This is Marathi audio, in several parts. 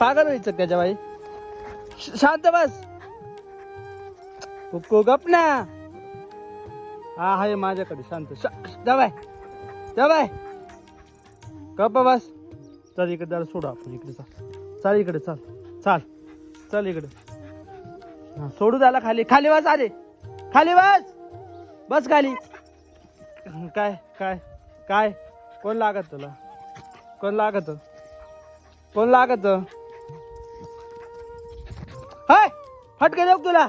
पागल व्हायचं का बाई? शांत बस. कुक्कू गप ना. हा आहे माझ्याकडे. शांत जवाय जवाय गप बस. चल इकडे जरा सोडू आपण. इकडे चाल इकडे. चाल चाल चल इकडे. हा सोडू त्याला. खाली खाली बस. आले खाली बस. बस खाली. काय काय काय कोण लागत तुला? कोण लागत? कोण लागत? हाय फटके देऊ तुला?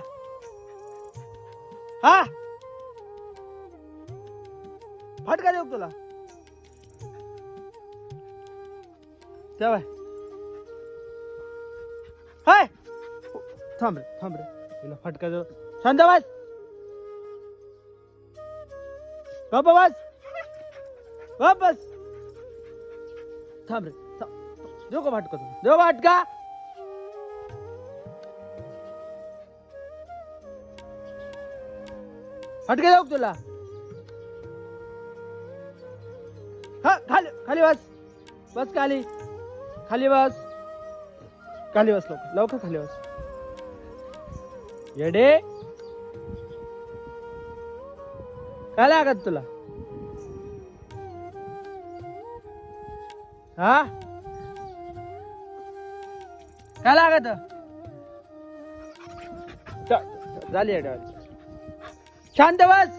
हा फटका देऊ तुला? तेव्हा हाय थांब रे तुला फटका देऊ. शांत बस. गप बस. गप बस. थांब रे देऊ का फटका? तुला देऊ फटका? फटके देऊ तुला? हा खाली खाली बस. बस खाली. खाली बस. खाली बस. लवकर खाली बस. येडे काय लागत तुला? हा काय लागत? झाली येडे. शांत बस.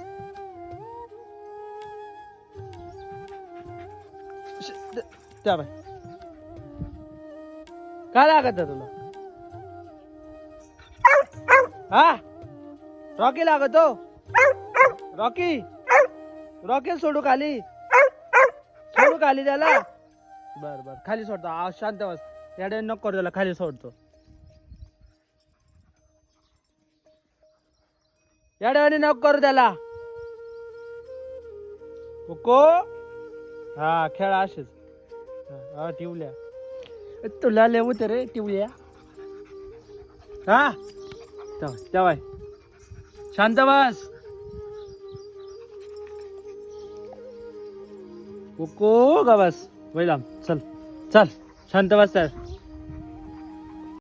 त्या बाय काय लागत तुला? हा रॉकी लागतो. रॉकी रॉकी सोडू खाली. सोडू खाली त्याला. बर बर खाली सोडतो. शांत बस. याडे नको करू त्याला. खाली सोडतो. याडे नको करू त्याला. कुको हा खेळा असेच. हा टिवल्या तुला लेऊ तर रे टिवल्या. हा तेव्हा शांत बस. कुको गा बस. वैलाम चल चल शांत बस.